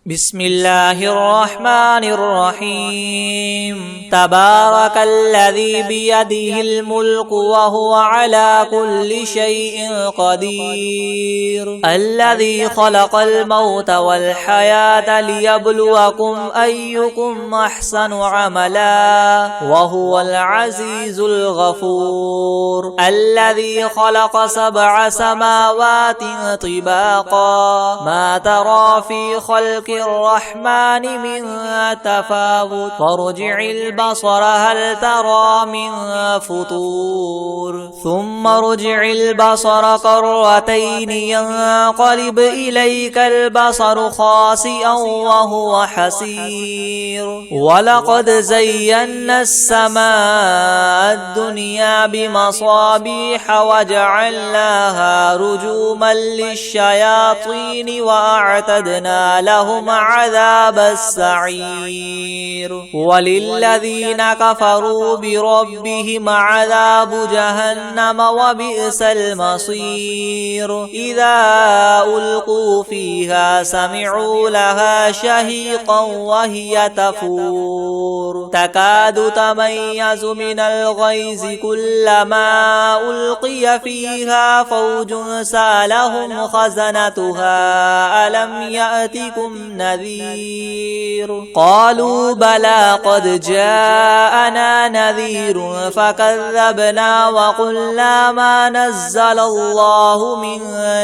بسم الله الرحمن الرحيم تبارك الذي بيده الملك وهو على كل شيء قدير الذي خلق الموت والحياة ليبلوكم أيكم أحسن عملا وهو العزيز الغفور الذي خلق 7 سماوات طباقا ما ترى في خلق الرحمن من تفاوت فارجع البصر هل ترى من فطور ثم ارجع البصر كرتين ينقلب إليك البصر خاسئا وهو حسير ولقد زينا السماء الدنيا بمصابيح وجعلناها رجوما للشياطين وأعتدنا لهم عذاب السعير وللذين كفروا بربهم عذاب جهنم وبئس المصير إذا ألقوا فيها سمعوا لها شهيقا وهي تفور تكاد تميز من الغيظ كلما ألقي فيها فوج سألهم خزنتها ألم يأتكم نذير قالوا بلى قد جاءنا نذير فكذبنا وقلنا ما نزل الله من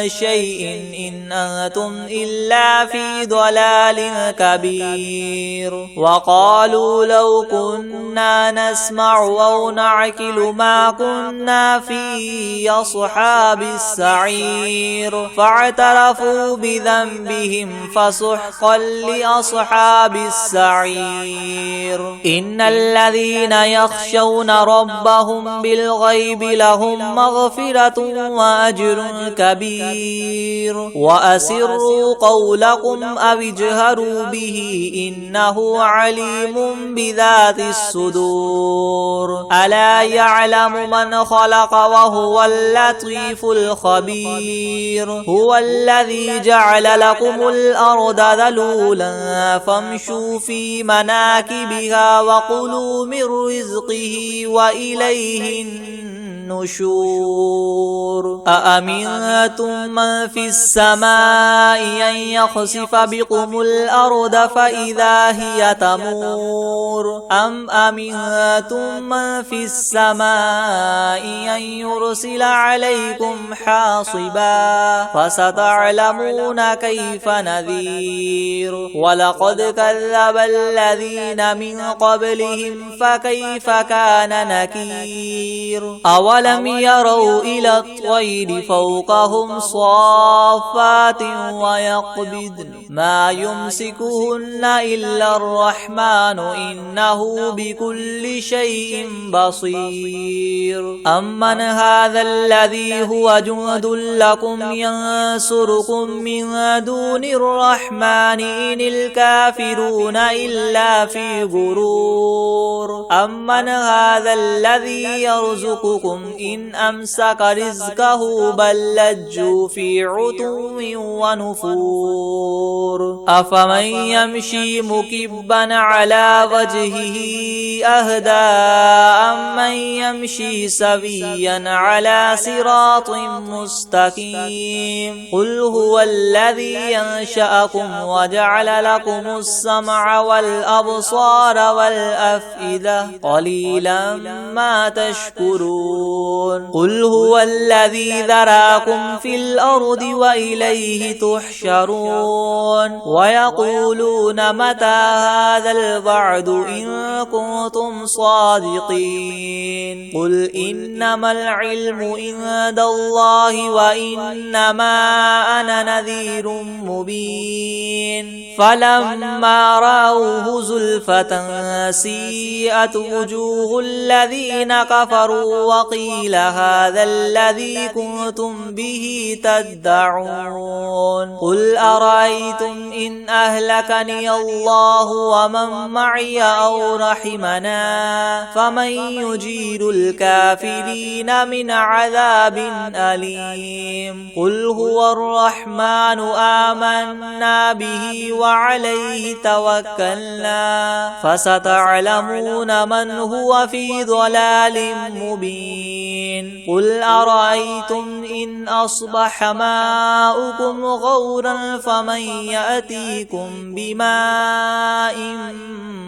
شيء إن أنتم إلا في ضلال كبير وقالوا لو كنا نسمع أو نعقل ما كنا في أصحاب السعير فاعترفوا بذنبهم فسحقا لأصحاب السعير إن الذين يخشون ربهم بالغيب لهم مغفرة وأجر كبير وأسروا قولكم أو اجهروا به إنه عليم بذات الصدور ألا يعلم من خلق وهو اللطيف الخبير هو الذي جعل لكم الأرض ذلولا فامشوا في مناكبها وكلوا من رزقه وإليه النشور أأمنتم من في السماء أن يخسف بكم الأرض فإذا هي تمور أم أمنتم من في السماء أن يرسل عليكم حاصبا فستعلمون كيف نذير ولقد كذب الذين من قبلهم فكيف كان نكير أولم يروا إلى الطير فوقهم صافات ويقبضن ما يمسكهن إلا الرحمن إنه بكل شيء بصير أمن هذا الذي هو جند لكم ينصركم من دون الرحمن إن الكافرون إلا في غرور أمن هذا الذي يرزقكم إن أمسك رزقه بل لجوا في عتو ونفور أفمن يمشي مكبا على وجهه أهدى أمن يمشي سويا على صراط مستقيم قل هو الذي ينشأكم وجعل لكم السمع والأبصار والأفئدة قليلا ما تشكرون قل هو الذي ذراكم في الأرض وإليه تحشرون ويقولون متى هذا الوعد إن كنتم صادقين قل إنما العلم عند الله وإنما أنا نذير مبين فلما رأوه زلفة سيئت وجوه الذين كفروا وقيل وقيل هذا الذي كنتم به تدعون قل أرأيتم إن أهلكني الله ومن معي أو رحمنا فمن يجير الكافرين من عذاب أليم قل هو الرحمن آمنا به وعليه توكلنا فستعلمون من هو في ضلال مبين قل أرأيتم إن أصبح ماؤكم غورا فمن يأتيكم بماء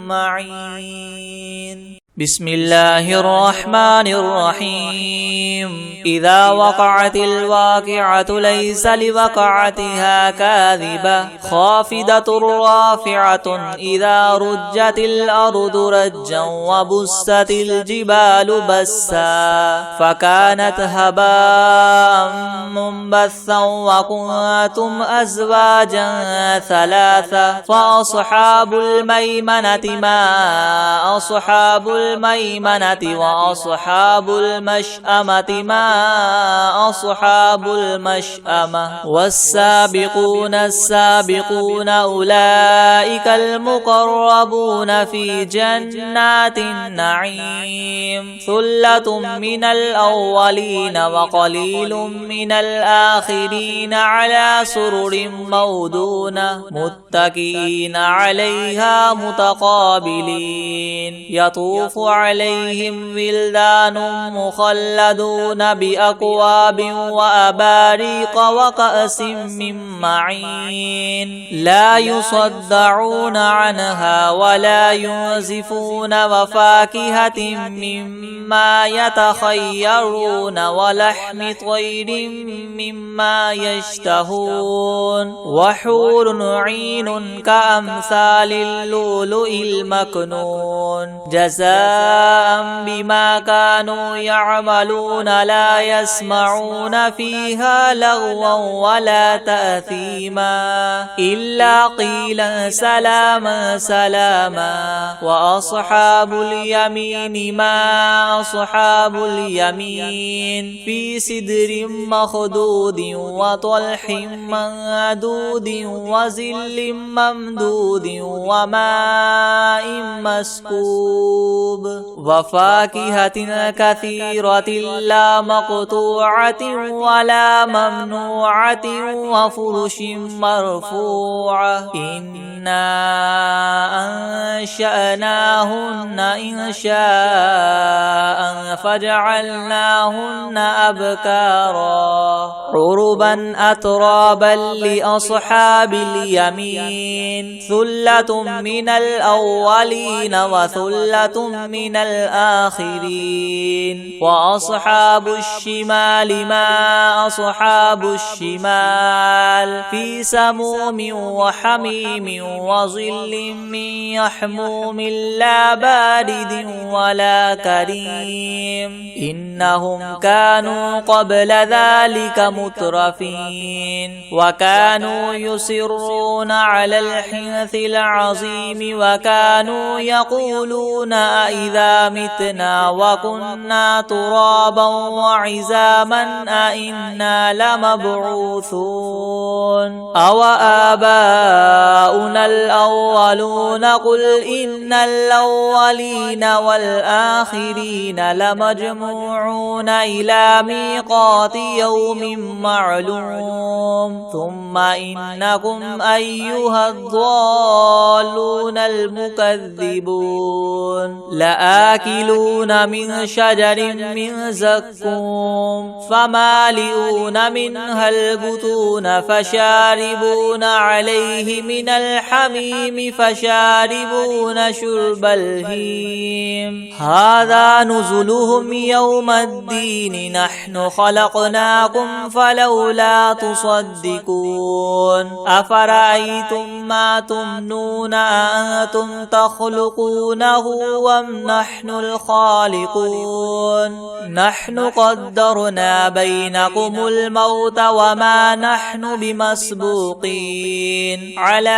معين بسم الله الرحمن الرحيم إذا وقعت الواقعة ليس لوقعتها كاذبة خافضة رافعة إذا رجت الأرض رجا وبست الجبال بسا فكانت هباء منبثا وكنتم أزواجا ثلاثة فأصحاب الميمنة ما أصحاب الميمنة وأصحاب المشأمة ما أصحاب المشأمة والسابقون السابقون أولئك المقربون في جنات النعيم ثلة من الأولين وقليل من الآخرين على سرر مودونة متكئين عليها متقابلين يطوف عليهم ولدان مخلدون بأكواب وأباريق وكأس من معين لا يصدعون عنها ولا ينزفون وفاكهة مما يتخيرون ولحم طير مما يشتهون وحور عين كأمثال اللؤلؤ المكنون جزاء بما كانوا يعملون لا يسمعون فيها لغوا ولا تأثيما إلا قيلا سلاما سلاما وأصحاب اليمين ما أصحاب اليمين في سدر مخدود وطلح منضود وظل ممدود وماء مسكوب وفاكهة كثيرة لا مقطوعة ولا ممنوعة وفرش مرفوعة إنا أنشأناهن إنشاء فجعلناهن أبكارا عربا أترابا لأصحاب اليمين ثلة من الأولين وثلة من الآخرين وأصحاب الشمال ما أصحاب الشمال في سموم وحميم وظل من يحموم لا بارد ولا كريم إنهم كانوا قبل ذلك مترفين وكانوا يصرون على الحنث العظيم وكانوا يقولون أئذا متنا وكنا ترابا وعظاما أئنا لمبعوثون أو آباؤنا الأولون قل إن الأولين والآخرين لمجموعون إلى ميقات يوم معلوم ثم إنكم أيها الضالون المكذبون لآكلون من شجر من زقوم فمالئون منها البطون فشاربون عليه من الحميم فشاربون شرب الهيم هذا نزلهم يوم الدين نحن خلقناكم فلولا تصدقون أفرأيتم ما تمنون أأنتم تخلقونه أم نحن الخالقون نحن قدرنا بينكم الموت وما نحن بمسبوقين على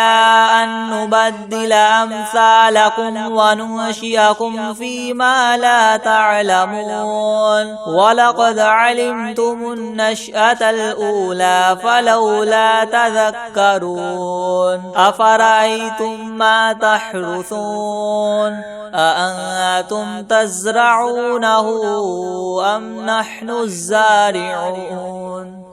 أن نبدل نبدل أمثالكم وننشئكم فيما لا تعلمون ولقد علمتم النشأة الأولى فلولا تذكرون أفرأيتم ما تحرثون أأنتم تزرعونه أم نحن الزارعون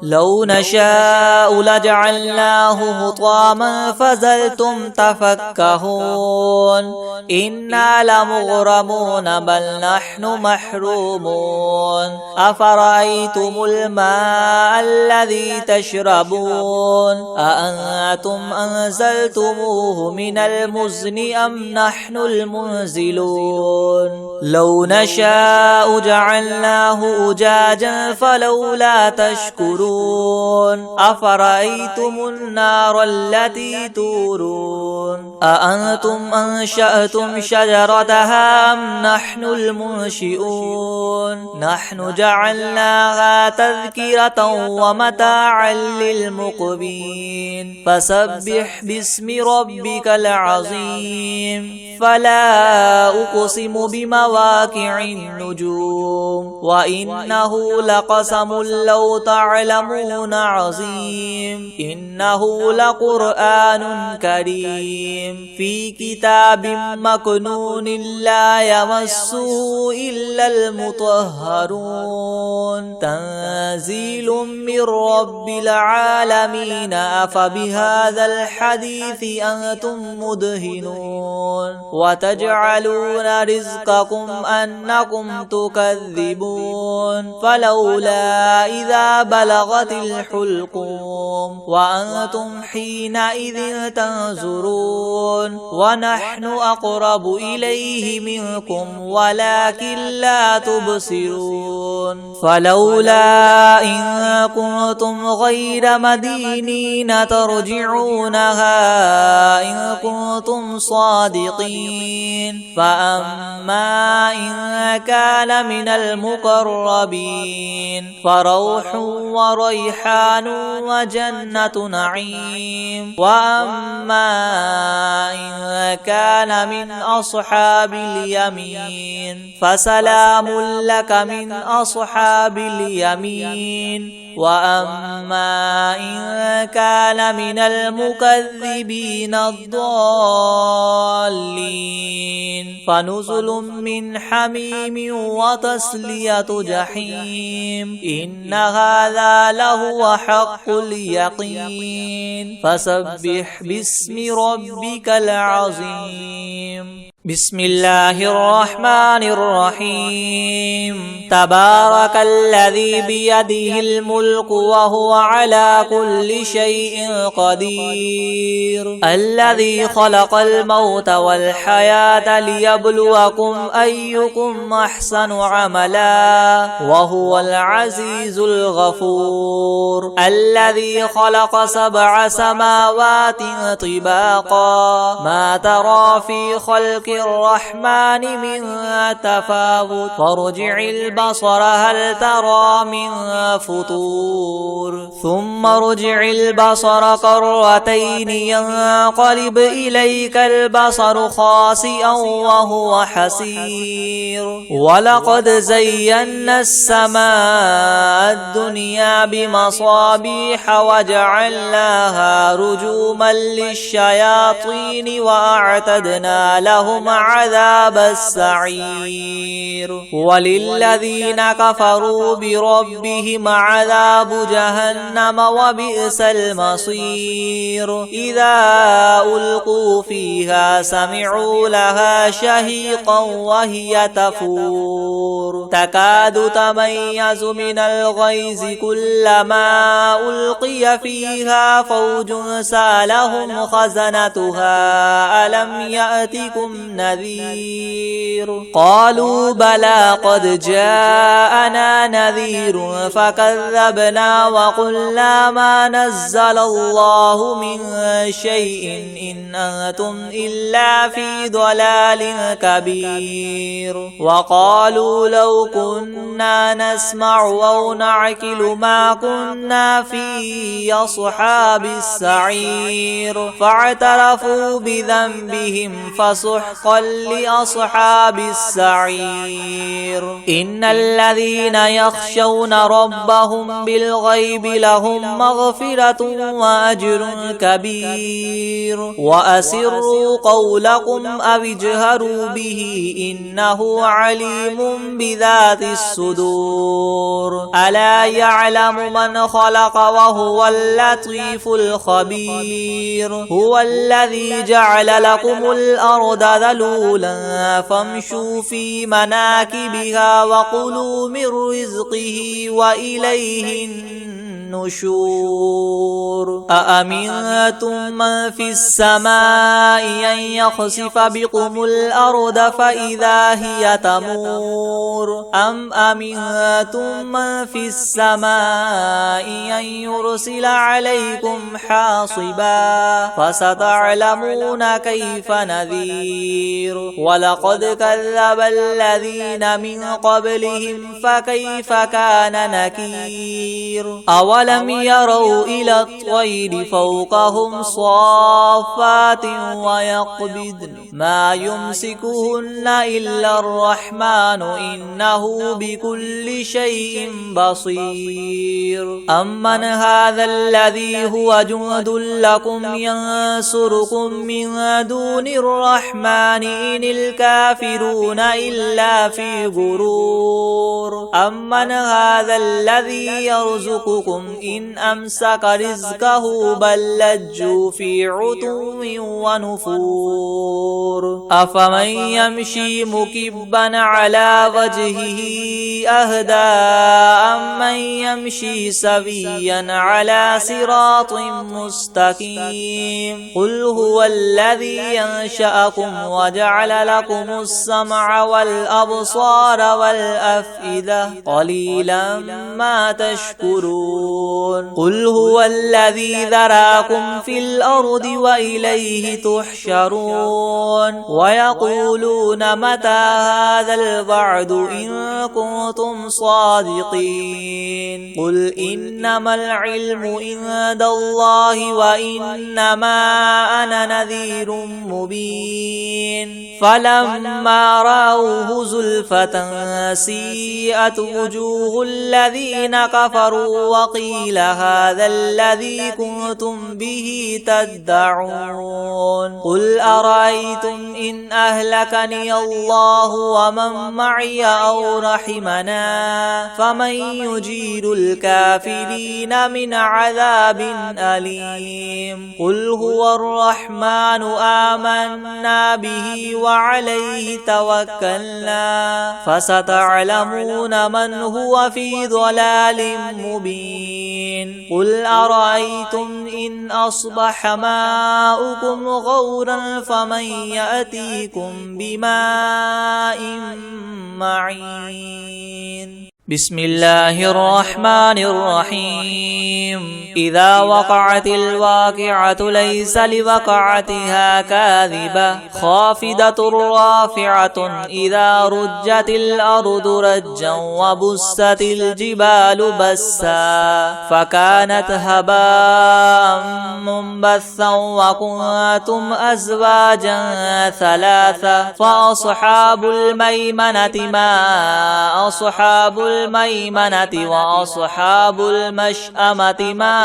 لو نشاء لجعلناه حطاما فظلتم تفكهون إنا لمغرمون بل نحن محرومون أفرأيتم الماء الذي تشربون أأنتم أنزلتموه من المزن أم نحن المنزلون لو نشاء جعلناه أجاجا فلولا تشكرون أفرأيتم النار التي تورون أأنتم أنشأتم شجرتها أم نحن المنشئون نحن جعلناها تذكرة ومتاعا للمقوين فسبح باسم ربك العظيم فلا أقسم بمواقع النجوم وإنه لقسم لو تعلمون عظيم إنه لقرآن كريم في كتاب مكنون لا يمسه إلا المطهرون تنزيل من رب العالمين أفبهذا الحديث أنتم مدهنون وتجعلون رزقكم أنكم تكذبون فلولا إذا بلغت الحلقوم وأنتم حينئذ تنظرون ونحن أقرب إليه منكم ولكن لا تبصرون فلولا إن كنتم غير مدينين ترجعونها إن كنتم صادقين فأما إن كان من المقربين فروح وريحان وجنة نعيم وأما إن كان من أصحاب اليمين فسلام لك من أصحاب اليمين وأما إن كان من المكذبين الضالين فنزل من حميم وتصلية جحيم إن هذا لهو حق اليقين فسبح باسم ربك العظيم بسم الله الرحمن الرحيم تبارك الذي بيده الملك وهو على كل شيء قدير الذي خلق الموت والحياة ليبلوكم أيكم أحسن عملا وهو العزيز الغفور الذي خلق 7 سماوات طباقا ما ترى في خلق الرحمن من تفاوت فارجع البصر هل ترى من فطور ثم ارجع البصر كرتين ينقلب إليك البصر خاسئا وهو حسير ولقد زينا السماء الدنيا بمصابيح وجعلناها رجوما للشياطين وأعتدنا لهم عذاب السعير وللذين كفروا بربهم عذاب جهنم وبئس المصير إذا ألقوا فيها سمعوا لها شهيقا وهي تفور تكاد تميز من الغيظ كلما ألقي فيها فوج سالهم خزنتها ألم يأتكم نذير قالوا بلى قد جاءنا نذير فكذبنا وقلنا ما نزل الله من شيء إن أنتم إلا في ضلال كبير وقالوا لو كنا نسمع أو نعقل ما كنا في أصحاب السعير فاعترفوا بذنبهم فسحقا لأصحاب السعير إن الذين يخشون ربهم بالغيب لهم مغفرة وأجر كبير وأسروا قولكم أو اجهروا به إنه عليم بذات الصدور ألا يعلم من خلق وهو اللطيف الخبير هو الذي جعل لكم الأرض ذلولا فامشوا في مناكبها وكلوا من رزقه وإليه النشور أأمنتم من في السماء أن يخسف بكم الأرض فإذا هي تمور أم أمنتم من في السماء أن يرسل عليكم حاصبا فستعلمون كيف نذير ولقد كذب الذين من قبلهم فكيف كان نكير أولم يروا إلى الطير فوقهم صافات ويقبضن ما يمسكهن إلا الرحمن إنه بكل شيء بصير أمن هذا الذي هو جند لكم ينصركم من دون الرحمن إن الكافرون إلا في غرور أمن هذا الذي يرزقكم إن أمسك رزقه بل لجوا في عتو ونفور أفمن يمشي مكبا على وجهه أهدى أمن يمشي سويا على صراط مستقيم قل هو الذي ينشأكم وجعل لكم السمع والأبصار والأفئدة قليلا ما تشكرون قل هو الذي ذراكم في الأرض وإليه تحشرون ويقولون متى هذا الوعد إن كنتم صادقين قل إنما العلم عند الله وإنما أنا نذير مبين فلما رأوه زلفة سيئت وجوه الذين كفروا وقيل هذا الذي كنتم به تدعون قل أرأيتم إن أهلكني الله ومن معي أو رحمنا فمن يجير الكافرين من عذاب أليم قل هو الرحمن آمنا به وعليه توكلنا فستعلمون من هو في ضلال مبين قل أرأيتم إن أصبح ماؤكم غورا فمن يأتيكم بماء معين بسم الله الرحمن الرحيم إذا وقعت الواقعة ليس لوقعتها كاذبة خافضة رافعة إذا رجت الأرض رجا وبست الجبال بسا فكانت هباء منبثا وكنتم أزواجا ثلاثة فأصحاب الميمنة ما أصحاب الميمنة وأصحاب المشأمة ما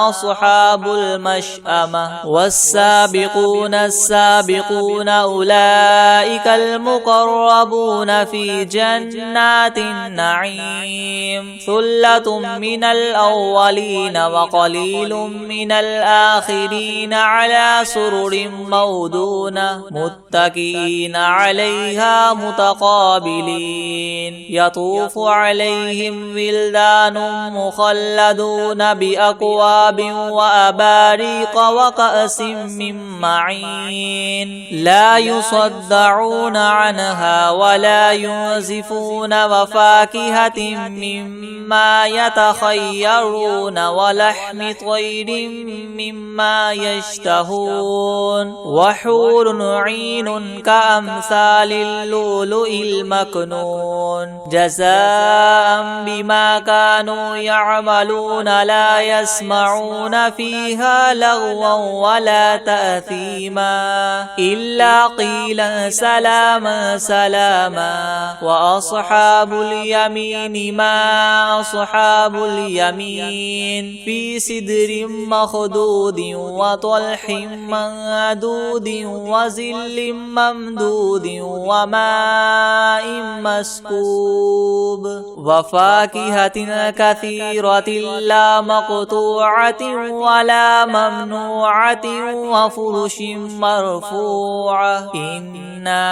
أصحاب المشأمة والسابقون السابقون أولئك المقربون في جنات النعيم ثلة من الأولين وقليل من الآخرين على سرر موضونة متكئين عليها متقابلين يطوف يطوف عليهم ولدان مخلدون بأكواب وأباريق وكأس من معين لا يصدعون عنها ولا ينزفون وفاكهة مما يتخيرون ولحم طير مما يشتهون وحور عين كأمثال اللؤلؤ المكنون جزاء بما كانوا يعملون لا يسمعون فيها لغوا ولا تأثيما إلا قيلا سلاما سلاما وأصحاب اليمين ما أصحاب اليمين في سدر مخدود وطلح منضود وظل ممدود وماء مسكوب وفاكهة كثيرة لا مقطوعة ولا ممنوعة وفرش مرفوعة إنا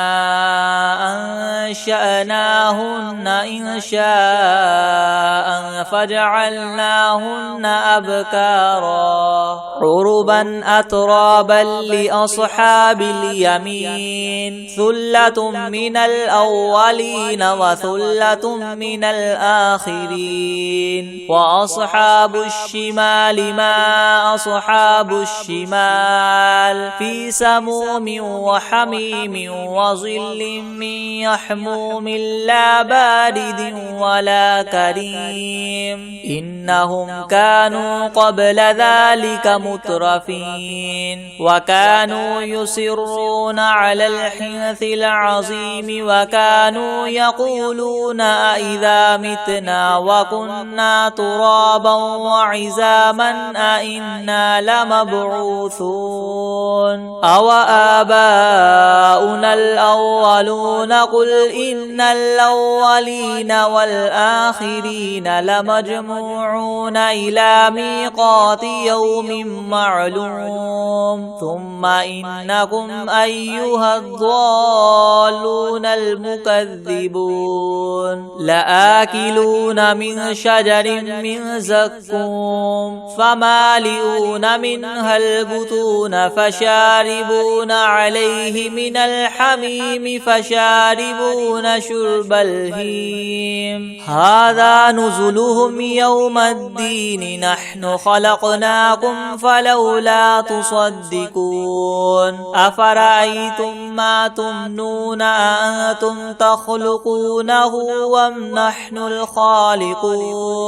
أنشأناهن إنشاء فجعلناهن أبكارا عربا أترابا لأصحاب اليمين ثلة من الأولين وثلة من الآخرين وأصحاب الشمال ما أصحاب الشمال في سموم وحميم وظل من يحموم لا بارد ولا كريم إنهم كانوا قبل ذلك مترفين وكانوا يصرون على الحنث العظيم وكانوا يقولون أئذا متنا وكنا ترابا وعظاما أئنا لمبعوثون أو آباؤنا الأولون قل إن الأولين والآخرين لمجموعون إلى ميقات يوم معلوم ثم إنكم أيها الضالون المكذبون لآكلون من شجر من زقوم فمالئون منها البطون فشاربون عليه من الحميم فشاربون شرب الهيم هذا نزلهم يوم الدين نحن خلقناكم فلولا تصدقون أفرأيتم ما تمنون أأنتم تخلقونه أم نحن الخالقون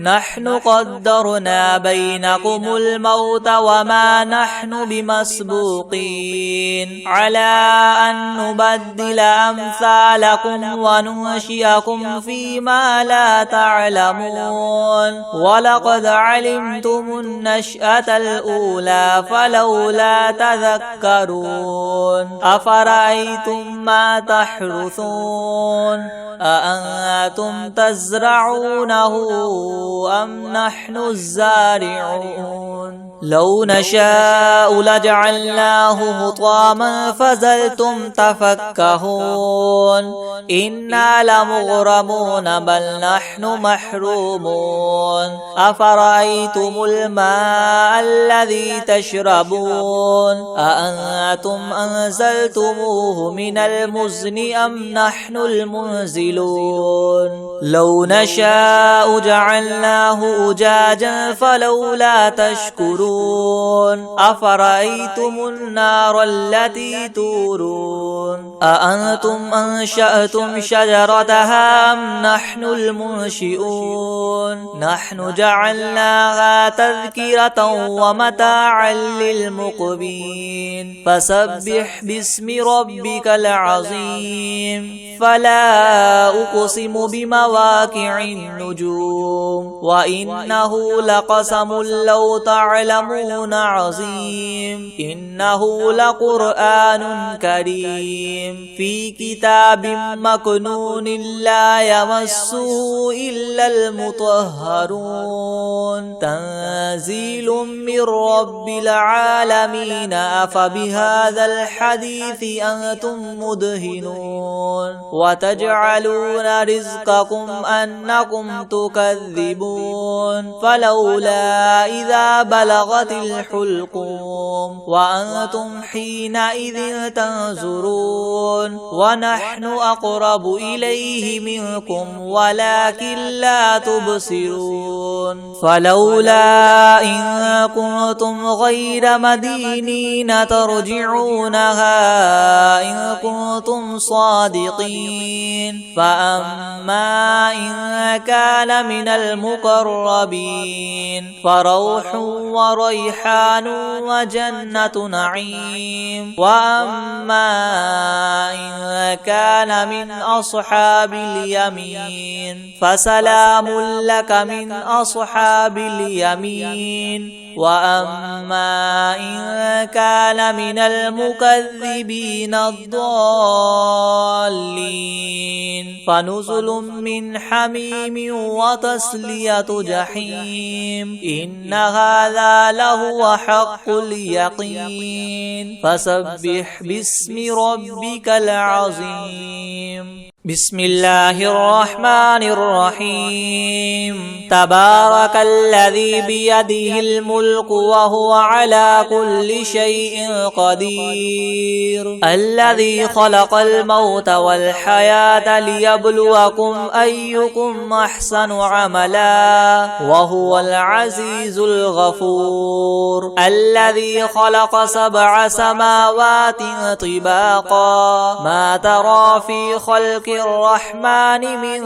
نحن قدرنا بينكم الموت وما نحن بمسبوقين على أن نبدل أمثالكم وننشئكم فيما لا تعلمون ولقد علمتم النشأة الأولى فلولا تذكرون أفرأيتم ما تحرثون أأنتم تزرعونه أم نحن الزارعون لو نشاء لجعلناه حطاما فظلتم تفكهون إنا لمغرمون بل نحن محرومون أفرأيتم الماء الذي تشربون أأنتم أنزلتموه من المزن أم نحن المنزلون لو نشاء جعلناه أجاجا فلولا تشكرون أفرأيتم النار التي تورون أأنتم أنشأتم شجرتها أم نحن المنشئون نحن جعلناها تذكرة ومتاعا للمقبين فسبح باسم ربك العظيم فلا أقسم بمواقع النجوم وإنه لقسم لو تعلمون عظيم إنه لقرآن كريم في كتاب مكنون لا يمسه إلا المطهرون تنزيل من رب العالمين أفبهذا الحديث أنتم مدهنون وتجعلون رزقكم أنكم تكذبون فلولا إذا بلغت الحلقوم وأنتم حينئذ تنظرون ونحن أقرب إليه منكم ولكن لا تبصرون فلولا إن كنتم غير مدينين ترجعونها إن كنتم صادقين فأما إن كان من المقربين فروح وريحان وجنة نعيم وأما إن كان من أصحاب اليمين فسلام لك من أصحاب اليمين وأما إن كان من المكذبين الضالين فنزل من حميم وتصلية جحيم إن هذا لهو حق اليقين فسبح باسم ربك العظيم بسم الله الرحمن الرحيم تبارك الذي بيده الملك وهو على كل شيء قدير الذي خلق الموت والحياة ليبلوكم أيكم أحسن عملا وهو العزيز الغفور الذي خلق 7 سماوات طباقا ما ترى في خلق الرحمن من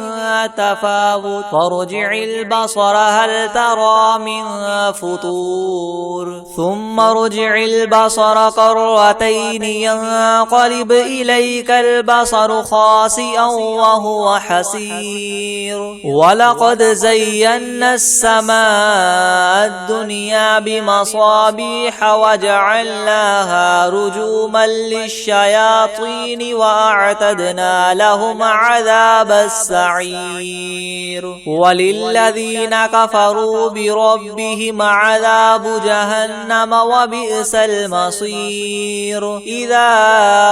تفاوت فارجع البصر هل ترى من فطور ثم ارجع البصر كرتين ينقلب إليك البصر خاسئا وهو حسير ولقد زينا السماء الدنيا بمصابيح وجعلناها رجوما للشياطين وأعتدنا لهم عذاب السعير وللذين كفروا بربهم عذاب جهنم وبئس المصير إذا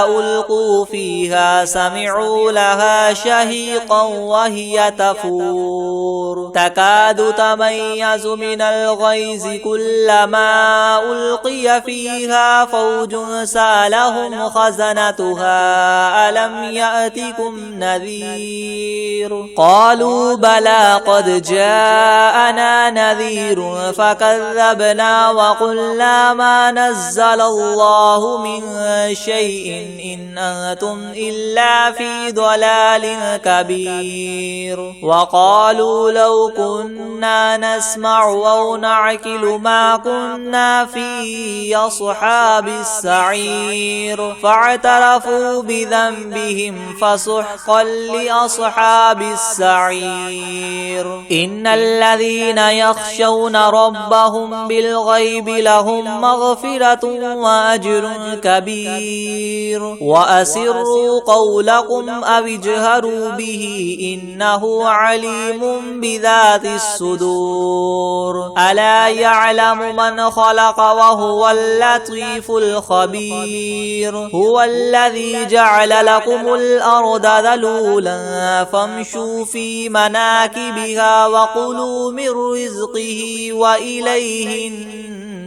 ألقوا فيها سمعوا لها شهيقا وهي تفور تكاد تميز من الغيظ كلما ألقي فيها فوج سألهم خزنتها ألم يأتكم نذير قالوا بلى قد جاءنا نذير فكذبنا وقلنا ما نزل الله من شيء إن أنتم إلا في ضلال كبير وقالوا لو كنا نسمع أو نعقل ما كنا في أصحاب السعير فاعترفوا بذنبهم فسحقا لأصحاب السعير إن الذين يخشون ربهم بالغيب لهم مغفرة وأجر كبير وأسروا قولكم أو اجهروا به إنه عليم بذات الصدور ألا يعلم من خلق وهو اللطيف الخبير هو الذي جعل لكم الأرض ذلولا فامشوا في مناكبها وكلوا من رزقه وإليه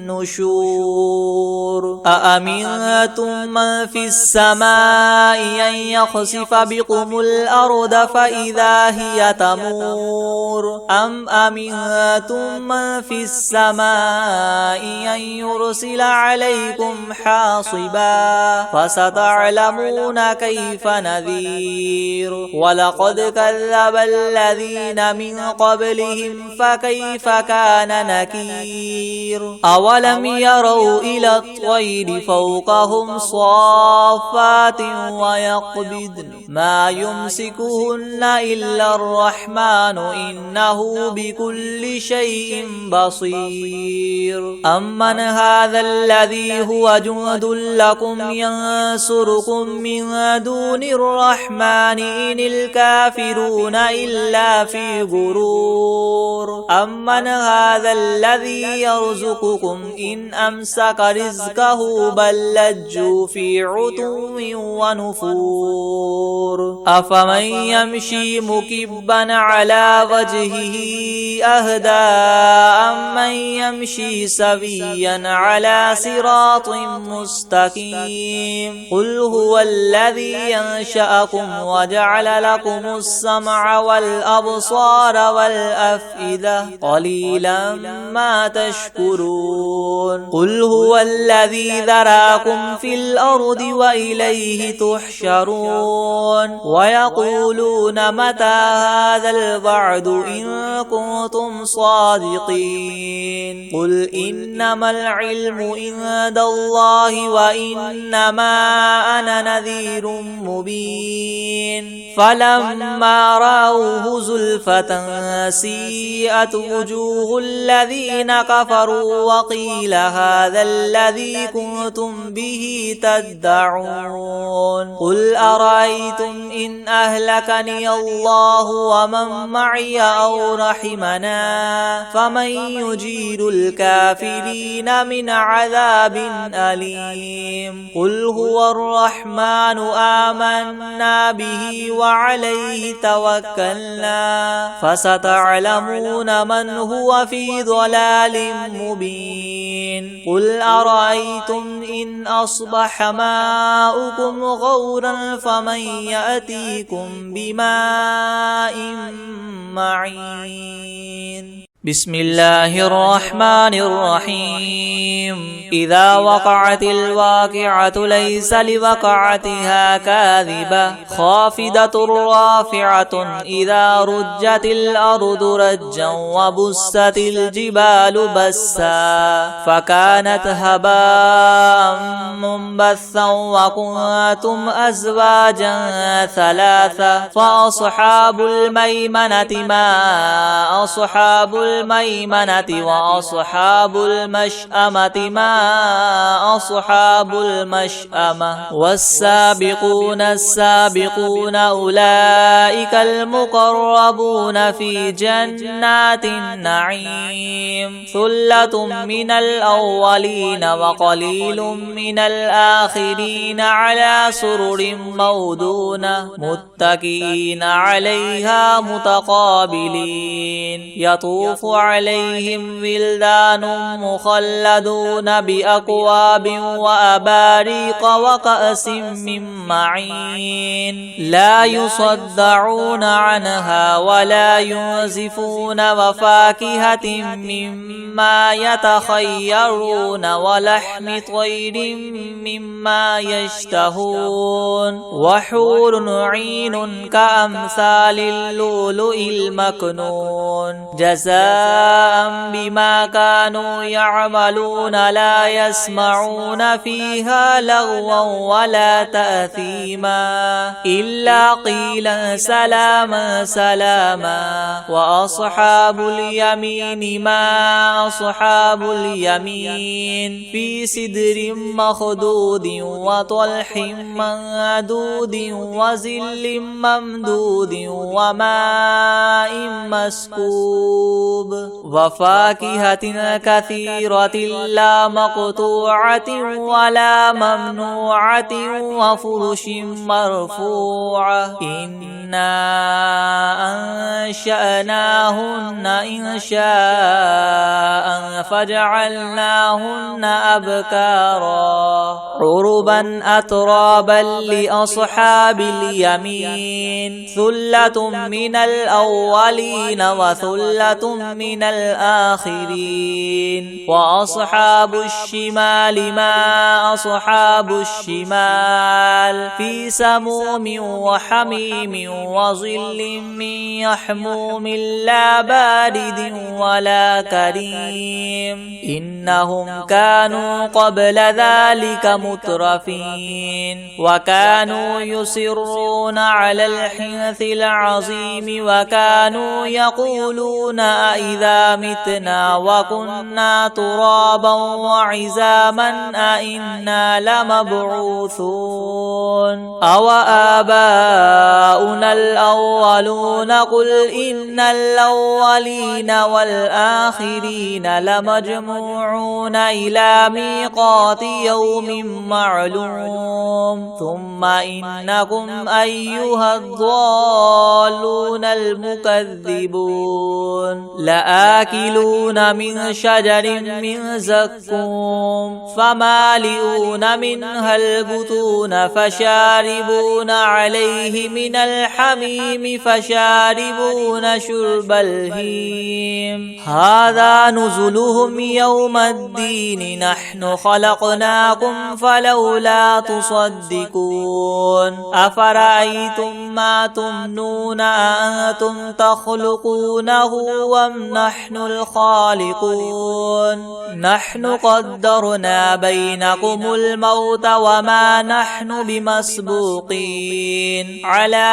النشور أأمنتم من في السماء أن يخسف بكم الأرض فإذا هي تمور أم أمنتم من في السماء أن يرسل عليكم حاصبا فستعلمون كيف نذير ولقد كذب الذين من قبلهم فكيف كان نكير أولم يروا إلى الطير فوقهم صافات ويقبضن ما يمسكهن إلا الرحمن إنه بكل شيء بصير أمن هذا الذي هو جند لكم ينصركم من دون الرحمن إن الكافرون إلا في غرور أمن هذا الذي يرزقكم إن أمسك رزقه بل لجوا في عتو ونفور أفمن يمشي مكبا على وجهه أهدى أمن يمشي سويا على صراط مستقيم قل هو الذي ينشأكم وجعل لكم السمع والأبصار والأفئدة قليلا ما تشكرون قل هو الذي ذراكم في الأرض وإليه تحشرون ويقولون متى هذا الوعد إن كنتم صادقين قل إنما العلم عند الله وإنما أنا نذير مبين فلما رأوه زلفة سيئت وجوه الذين كفروا وقيل هذا الذي كنتم به تدعون قل أرأيتم إن أهلكني الله ومن معي أو رحمنا فمن يجير الكافرين من عذاب أليم قل هو الرحمن آمنا به وعليه توكلنا فستعلمون من هو في ضلال مبين قل أرأيتم إن أصبح ماؤكم غورا فمن يأتيكم بماء معين بسم الله الرحمن الرحيم إذا وقعت الواقعة ليس لوقعتها كاذبة خافضة رافعة إذا رجت الأرض رجا وبست الجبال بسا فكانت هباء منبثا وكنتم أزواجا ثلاثة فأصحاب الميمنة ما أصحاب الميمنة وأصحاب المشأمة ما أصحاب المشأمة والسابقون السابقون أولئك المقربون في جنات النعيم ثلة من الأولين وقليل من الآخرين على سرر مودونة متكئين عليها متقابلين يطوف عليهم ولدان مخلدون بأكواب وأباريق وكأس من معين لا يصدعون عنها ولا ينزفون وفاكهة مما يتخيرون ولحم طير مما يشتهون وحور عين كأمثال اللؤلؤ المكنون جزاء بما كانوا يعملون لا يسمعون فيها لغوا ولا تأثيما إلا قيلا سلاما سلاما وأصحاب اليمين ما أصحاب اليمين في سدر مخدود وطلح منضود وظل ممدود وماء مسكوب وفاكهة كثيرة لا مقطوعة ولا ممنوعة وفرش مرفوعة إنا أنشأناهن إنشاء فجعلناهن أبكارا عربا أترابا لأصحاب اليمين ثلة من الأولين وثلة من الآخرين وأصحاب الشمال ما أصحاب الشمال في سموم وحميم وظل من يحموم لا بارد ولا كريم إنهم كانوا قبل ذلك مترفين وكانوا يصرون على الحنث العظيم وكانوا يقولون إذا متنا وكنا ترابا وعظاما أئنا لمبعوثون أو آباؤنا الأولون قل إن الأولين والآخرين لمجموعون إلى ميقات يوم معلوم ثم إنكم أيها الضالون المكذبون لآكلون من شجر من زقوم فمالئون منها البطون فشاربون عليه من الحميم فشاربون شرب الهيم هذا نزلهم يوم الدين نحن خلقناكم فلولا تصدقون أفرأيتم ما تمنون أأنتم تخلقونه أم نحن الخالقون نحن قدرنا بينكم الموت وما نحن بمسبوقين على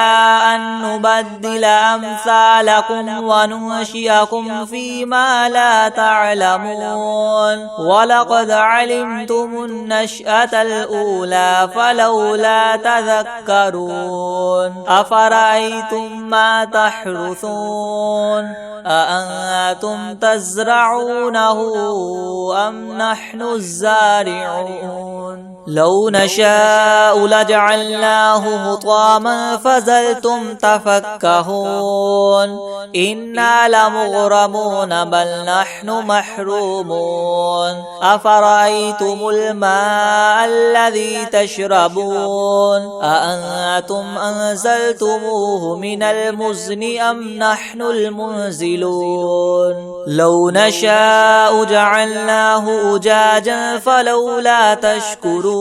أن نبدل أمثالكم وننشئكم فيما لا تعلمون ولقد علمتم النشأة الأولى فلولا تذكرون أفرأيتم ما تحرثون أأنتم تزرعونه أم نحن الزارعون لو نشاء لجعلناه حطاما فظلتم تفكهون إنا لمغرمون بل نحن محرومون أفرأيتم الماء الذي تشربون أأنتم أنزلتموه من المزن أم نحن المنزلون لو نشاء جعلناه أجاجا فلولا تشكرون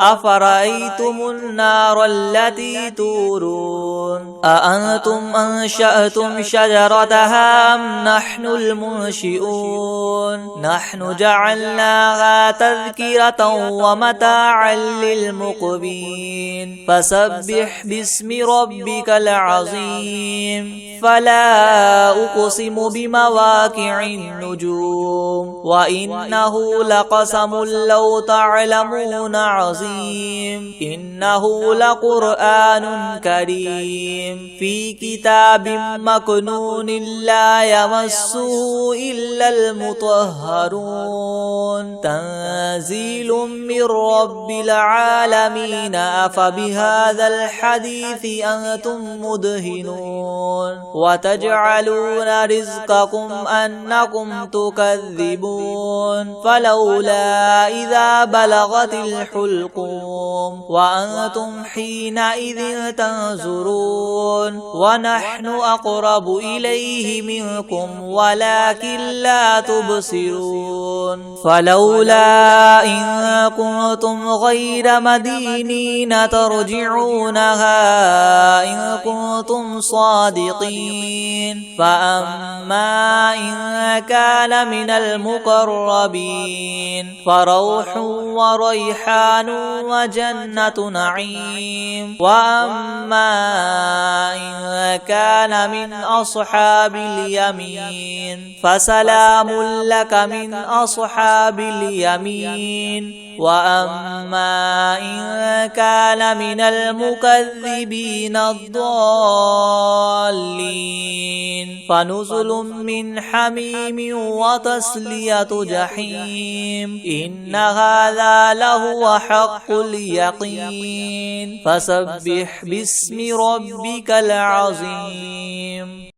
أفرأيتم النار التي تورون أأنتم أنشأتم شجرتها أم نحن المنشئون نحن جعلناها تذكرة ومتاعا للمقوين فسبح باسم ربك العظيم فلا أقسم بمواقع النجوم وإنه لقسم لو تعلمون عظيم إنه لقرآن كريم في كتاب مكنون لا يمسه إلا المطهرون تنزيل من رب العالمين أفبهذا الحديث أنتم مدهنون وتجعلون رزقكم أنكم تكذبون فلولا إذا بلغت الحلقوم وأنتم حينئذ تنظرون ونحن أقرب إليه منكم ولكن لا تبصرون فلولا إن كنتم غير مدينين ترجعونها إن كنتم صادقين فأما إن كان من المقربين فروح وريحان وجنة نعيم وأما إن كان من أصحاب اليمين فسلام لك من أصحاب اليمين وأما إن كان من المكذبين الضالين فنزل من حميم وتصلية جحيم إن هذا لهو حق اليقين فسبح باسم ربك العظيم.